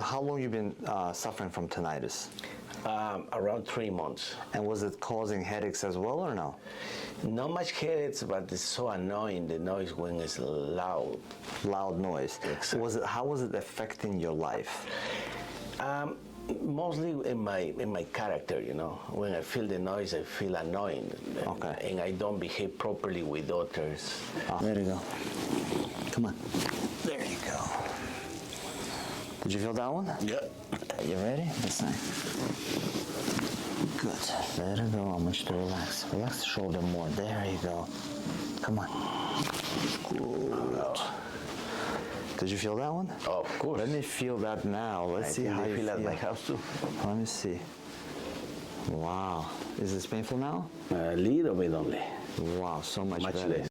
how long you been suffering from tinnitus? Around 3 months. And was it causing headaches as well, or no? Not much headaches, but it's so annoying, the noise when it's loud. Loud noise. Exactly. How was it affecting your life? Mostly in my character, you know. When I feel the noise, I feel annoying. Okay. And I don't behave properly with others. There you go. Come on. There you go. Did you feel that one? Yeah. You ready? This side. Good. Let it go. I want you to relax. Relax the shoulder more. There you go. Come on. Good. Did you feel that one? Oh, of course. Let me feel that now. Let's see how you feel. At my house too. Let me see. Wow. Is this painful now? A little bit only. Wow, so much Much better. less.